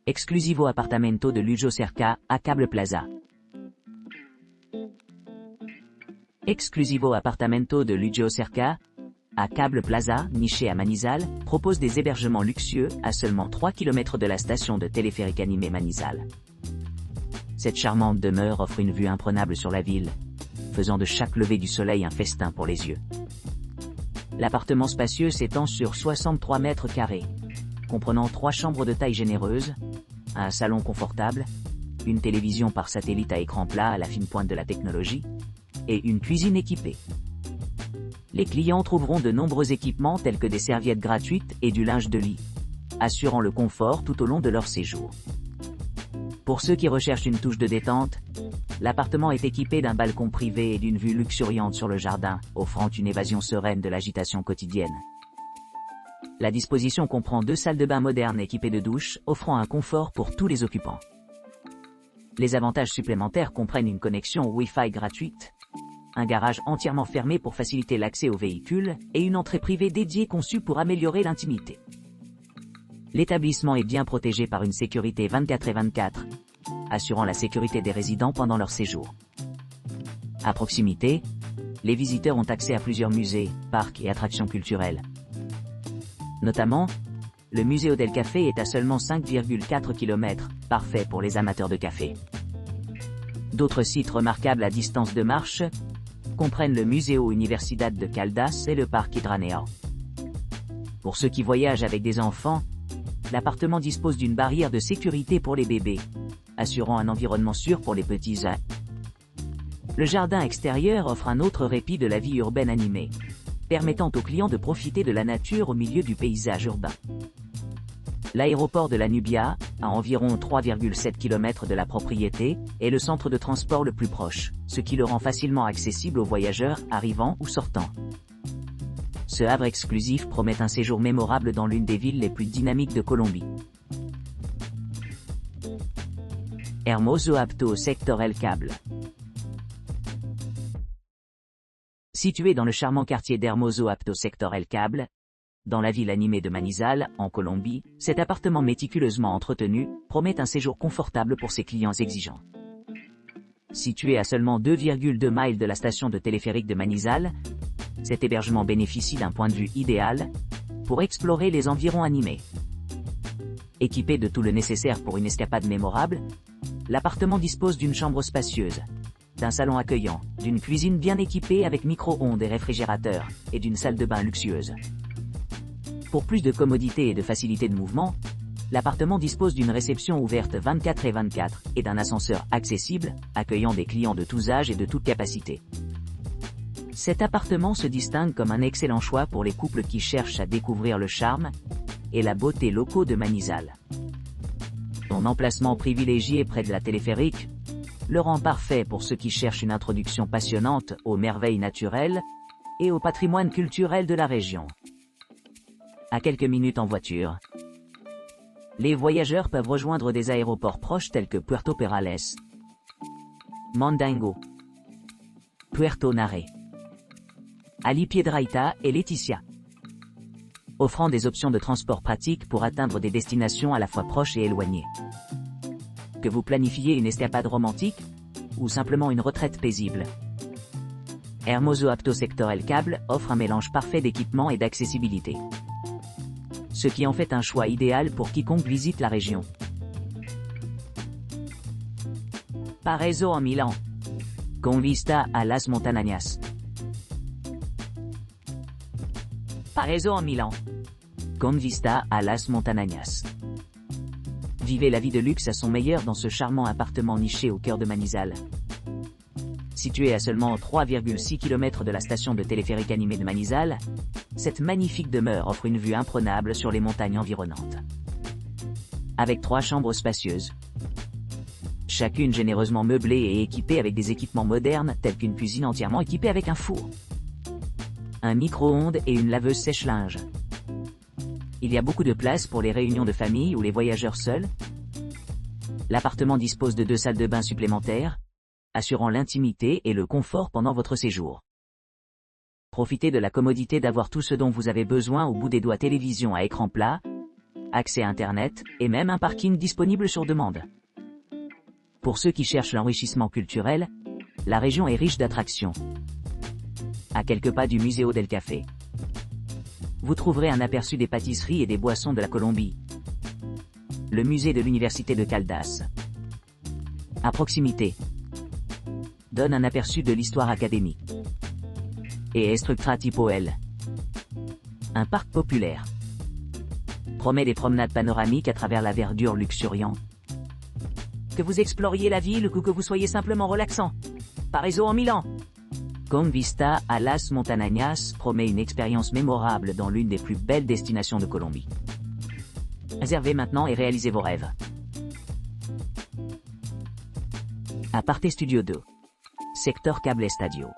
Exclusivo appartamento de lujo cerca a Cable Plaza. Exclusivo appartamento de lujo cerca à Cable Plaza, niché à Manizal, propose des hébergements luxueux à seulement 3 km de la station de téléphérique animé Manizal. Cette charmante demeure offre une vue imprenable sur la ville, faisant de chaque lever du soleil un festin pour les yeux. L'appartement spacieux s'étend sur 63 mètres carrés, comprenant 3 chambres de taille généreuse, un salon confortable, une télévision par satellite à écran plat à la fine pointe de la technologie, et une cuisine équipée. Les clients trouveront de nombreux équipements tels que des serviettes gratuites et du linge de lit, assurant le confort tout au long de leur séjour. Pour ceux qui recherchent une touche de détente, l'appartement est équipé d'un balcon privé et d'une vue luxuriante sur le jardin, offrant une évasion sereine de l'agitation quotidienne. La disposition comprend 2 salles de bain modernes équipées de douches, offrant un confort pour tous les occupants. Les avantages supplémentaires comprennent une connexion Wi-Fi gratuite, un garage entièrement fermé pour faciliter l'accès aux véhicules, et une entrée privée dédiée conçue pour améliorer l'intimité. L'établissement est bien protégé par une sécurité 24/24, assurant la sécurité des résidents pendant leur séjour. À proximité, les visiteurs ont accès à plusieurs musées, parcs et attractions culturelles. Notamment, le Museo del Café est à seulement 5,4 km, parfait pour les amateurs de café. D'autres sites remarquables à distance de marche comprennent le Museo Universidad de Caldas et le parc Hydranea. Pour ceux qui voyagent avec des enfants, l'appartement dispose d'une barrière de sécurité pour les bébés, assurant un environnement sûr pour les petits. Le jardin extérieur offre un autre répit de la vie urbaine animée, permettant aux clients de profiter de la nature au milieu du paysage urbain. L'aéroport de la Nubia, à environ 3,7 km de la propriété, est le centre de transport le plus proche, ce qui le rend facilement accessible aux voyageurs arrivant ou sortant. Ce havre exclusif promet un séjour mémorable dans l'une des villes les plus dynamiques de Colombie. Hermoso apto sector El Cable. Situé dans le charmant quartier d'Hermoso apto sector El Cable, dans la ville animée de Manizal, en Colombie, cet appartement méticuleusement entretenu promet un séjour confortable pour ses clients exigeants. Situé à seulement 2,2 miles de la station de téléphérique de Manizal, cet hébergement bénéficie d'un point de vue idéal pour explorer les environs animés. Équipé de tout le nécessaire pour une escapade mémorable, l'appartement dispose d'une chambre spacieuse, d'un salon accueillant, d'une cuisine bien équipée avec micro-ondes et réfrigérateur, et d'une salle de bain luxueuse. Pour plus de commodité et de facilité de mouvement, l'appartement dispose d'une réception ouverte 24/24 et d'un ascenseur accessible, accueillant des clients de tous âges et de toutes capacités. Cet appartement se distingue comme un excellent choix pour les couples qui cherchent à découvrir le charme et la beauté locaux de Manizal. Son emplacement privilégié près de la téléphérique le rend parfait pour ceux qui cherchent une introduction passionnante aux merveilles naturelles et au patrimoine culturel de la région. À quelques minutes en voiture, les voyageurs peuvent rejoindre des aéroports proches tels que Puerto Perales, Mandango, Puerto Nare, Ali Piedrahita et Leticia, offrant des options de transport pratiques pour atteindre des destinations à la fois proches et éloignées. Que vous planifiez une escapade romantique ou simplement une retraite paisible, Hermoso apto sector El Cable offre un mélange parfait d'équipement et d'accessibilité, ce qui en fait un choix idéal pour quiconque visite la région. Paraiso en Milan, con vista a las montañas. Paraiso en Milan, con vista a las montañas. Vivez la vie de luxe à son meilleur dans ce charmant appartement niché au cœur de Manizal. Situé à seulement 3,6 km de la station de téléphérique animée de Manizal, cette magnifique demeure offre une vue imprenable sur les montagnes environnantes. Avec 3 chambres spacieuses, chacune généreusement meublée et équipée avec des équipements modernes tels qu'une cuisine entièrement équipée avec un four, un micro-ondes et une laveuse sèche-linge. Il y a beaucoup de place pour les réunions de famille ou les voyageurs seuls. L'appartement dispose de 2 salles de bain supplémentaires, assurant l'intimité et le confort pendant votre séjour. Profitez de la commodité d'avoir tout ce dont vous avez besoin au bout des doigts. Télévision à écran plat, accès à Internet, et même un parking disponible sur demande. Pour ceux qui cherchent l'enrichissement culturel, la région est riche d'attractions. À quelques pas du Museo del Café, vous trouverez un aperçu des pâtisseries et des boissons de la Colombie. Le musée de l'Université de Caldas, à proximité, donne un aperçu de l'histoire académique. Et Estructura Tipo L, un parc populaire, promet des promenades panoramiques à travers la verdure luxuriante. Que vous exploriez la ville ou que vous soyez simplement relaxant, Paraiso en Milan, Con Vista à Las Montañas promet une expérience mémorable dans l'une des plus belles destinations de Colombie. Réservez maintenant et réalisez vos rêves. Aparte Studio 2, secteur Cable Estadio.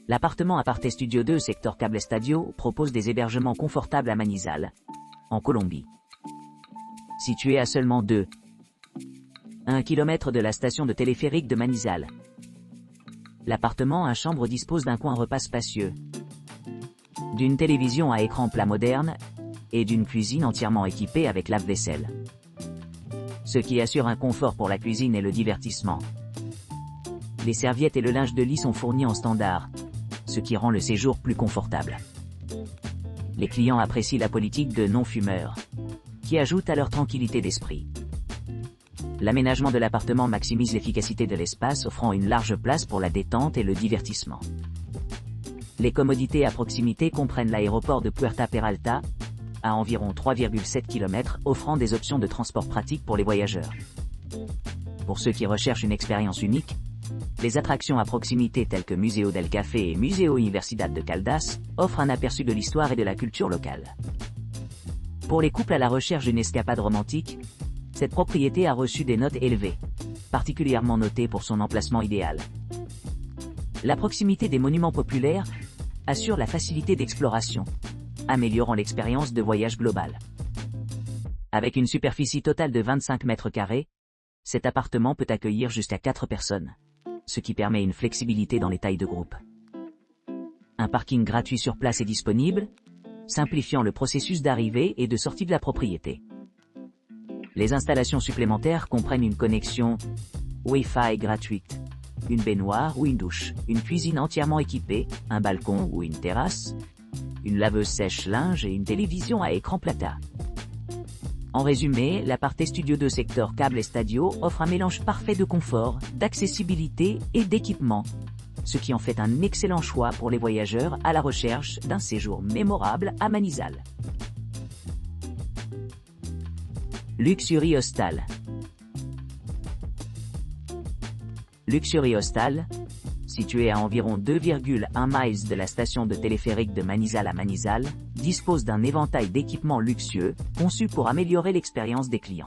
L'appartement Aparte Studio 2 secteur Cable Estadio propose des hébergements confortables à Manizal, en Colombie. Situé à seulement 1 km de la station de téléphérique de Manizal. L'appartement à chambre dispose d'un coin repas spacieux, d'une télévision à écran plat moderne, et d'une cuisine entièrement équipée avec lave-vaisselle. Ce qui assure un confort pour la cuisine et le divertissement. Les serviettes et le linge de lit sont fournis en standard, ce qui rend le séjour plus confortable. Les clients apprécient la politique de non-fumeurs, qui ajoute à leur tranquillité d'esprit. L'aménagement de l'appartement maximise l'efficacité de l'espace, offrant une large place pour la détente et le divertissement. Les commodités à proximité comprennent l'aéroport de Puerta Peralta, à environ 3,7 km, offrant des options de transport pratiques pour les voyageurs. Pour ceux qui recherchent une expérience unique, les attractions à proximité telles que Museo del Café et Museo Universidad de Caldas offrent un aperçu de l'histoire et de la culture locale. Pour les couples à la recherche d'une escapade romantique, cette propriété a reçu des notes élevées, particulièrement notée pour son emplacement idéal. La proximité des monuments populaires assure la facilité d'exploration, améliorant l'expérience de voyage globale. Avec une superficie totale de 25 mètres carrés, cet appartement peut accueillir jusqu'à 4 personnes, ce qui permet une flexibilité dans les tailles de groupe. Un parking gratuit sur place est disponible, simplifiant le processus d'arrivée et de sortie de la propriété. Les installations supplémentaires comprennent une connexion Wi-Fi gratuite, une baignoire ou une douche, une cuisine entièrement équipée, un balcon ou une terrasse, une laveuse sèche-linge et une télévision à écran plata. En résumé, l'Aparte Studio 2 secteur Cable Estadio offre un mélange parfait de confort, d'accessibilité et d'équipement, ce qui en fait un excellent choix pour les voyageurs à la recherche d'un séjour mémorable à Manizal. Luxury Hostal. Luxury Hostal, situé à environ 2,1 miles de la station de téléphérique de Manizal à Manizal, dispose d'un éventail d'équipements luxueux, conçus pour améliorer l'expérience des clients.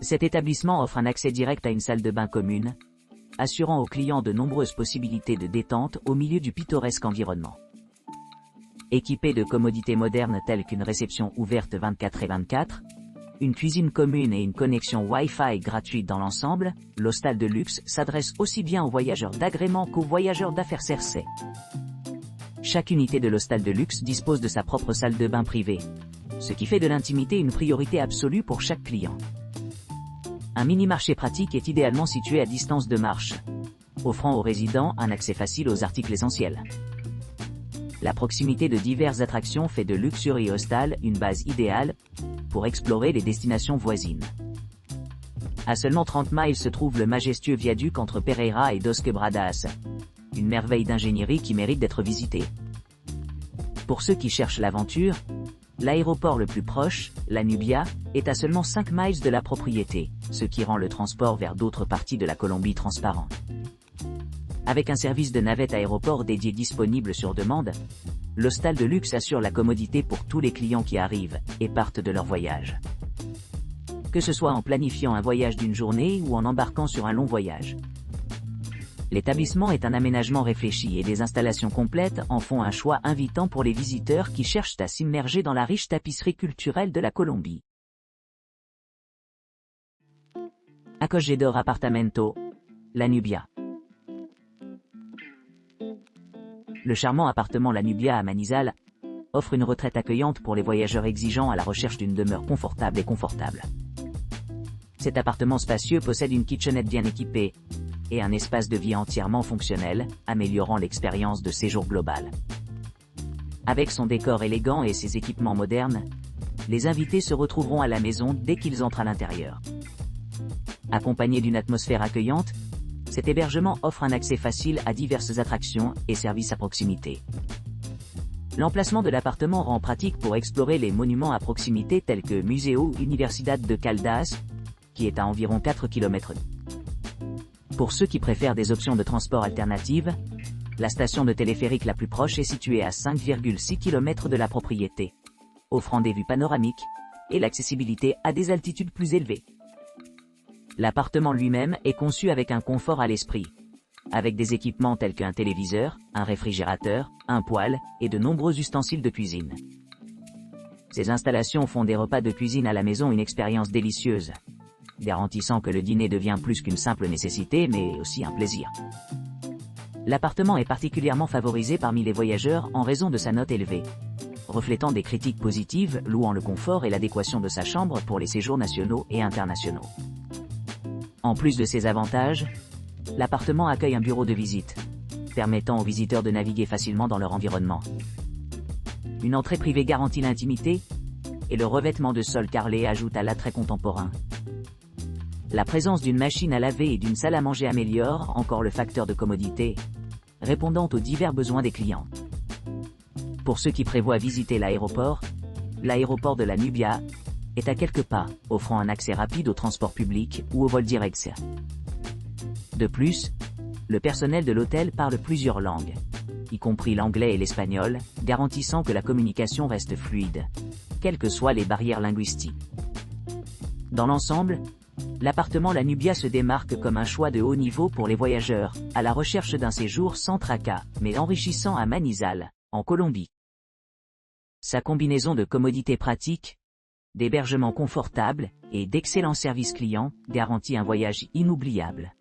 Cet établissement offre un accès direct à une salle de bain commune, assurant aux clients de nombreuses possibilités de détente au milieu du pittoresque environnement. Équipé de commodités modernes telles qu'une réception ouverte 24/24, une cuisine commune et une connexion Wi-Fi gratuite dans l'ensemble, l'hostal de luxe s'adresse aussi bien aux voyageurs d'agrément qu'aux voyageurs d'affaires CRC. Chaque unité de l'hostal de luxe dispose de sa propre salle de bain privée, ce qui fait de l'intimité une priorité absolue pour chaque client. Un mini-marché pratique est idéalement situé à distance de marche, offrant aux résidents un accès facile aux articles essentiels. La proximité de diverses attractions fait de Luxury Hostal une base idéale pour explorer les destinations voisines. À seulement 30 miles se trouve le majestueux viaduc entre Pereira et Dos Quebradas, une merveille d'ingénierie qui mérite d'être visitée. Pour ceux qui cherchent l'aventure, l'aéroport le plus proche, la Nubia, est à seulement 5 miles de la propriété, ce qui rend le transport vers d'autres parties de la Colombie transparent. Avec un service de navette aéroport dédié disponible sur demande, l'hostal de luxe assure la commodité pour tous les clients qui arrivent et partent de leur voyage. Que ce soit en planifiant un voyage d'une journée ou en embarquant sur un long voyage. L'établissement est un aménagement réfléchi et des installations complètes en font un choix invitant pour les visiteurs qui cherchent à s'immerger dans la riche tapisserie culturelle de la Colombie. Acogedor Apartamento, La Nubia. Le charmant appartement La Nubia à Manizal offre une retraite accueillante pour les voyageurs exigeants à la recherche d'une demeure confortable et confortable. Cet appartement spacieux possède une kitchenette bien équipée et un espace de vie entièrement fonctionnel, améliorant l'expérience de séjour global. Avec son décor élégant et ses équipements modernes, les invités se retrouveront à la maison dès qu'ils entrent à l'intérieur. Accompagné d'une atmosphère accueillante, cet hébergement offre un accès facile à diverses attractions et services à proximité. L'emplacement de l'appartement rend pratique pour explorer les monuments à proximité tels que Museo Universidad de Caldas, qui est à environ 4 km. Pour ceux qui préfèrent des options de transport alternatives, la station de téléphérique la plus proche est située à 5,6 km de la propriété, offrant des vues panoramiques et l'accessibilité à des altitudes plus élevées. L'appartement lui-même est conçu avec un confort à l'esprit, avec des équipements tels qu'un téléviseur, un réfrigérateur, un poêle et de nombreux ustensiles de cuisine. Ces installations font des repas de cuisine à la maison une expérience délicieuse, garantissant que le dîner devient plus qu'une simple nécessité mais aussi un plaisir. L'appartement est particulièrement favorisé parmi les voyageurs en raison de sa note élevée, reflétant des critiques positives louant le confort et l'adéquation de sa chambre pour les séjours nationaux et internationaux. En plus de ces avantages, l'appartement accueille un bureau de visite, permettant aux visiteurs de naviguer facilement dans leur environnement. Une entrée privée garantit l'intimité, et le revêtement de sol carrelé ajoute à l'attrait contemporain. La présence d'une machine à laver et d'une salle à manger améliore encore le facteur de commodité, répondant aux divers besoins des clients. Pour ceux qui prévoient visiter l'aéroport de la Nubia est à quelques pas, offrant un accès rapide au transport public ou au vol direct. De plus, le personnel de l'hôtel parle plusieurs langues, y compris l'anglais et l'espagnol, garantissant que la communication reste fluide, quelles que soient les barrières linguistiques. Dans l'ensemble, l'appartement La Nubia se démarque comme un choix de haut niveau pour les voyageurs, à la recherche d'un séjour sans tracas, mais enrichissant à Manizales, en Colombie. Sa combinaison de commodités pratiques, d'hébergement confortable et d'excellents services clients garantit un voyage inoubliable.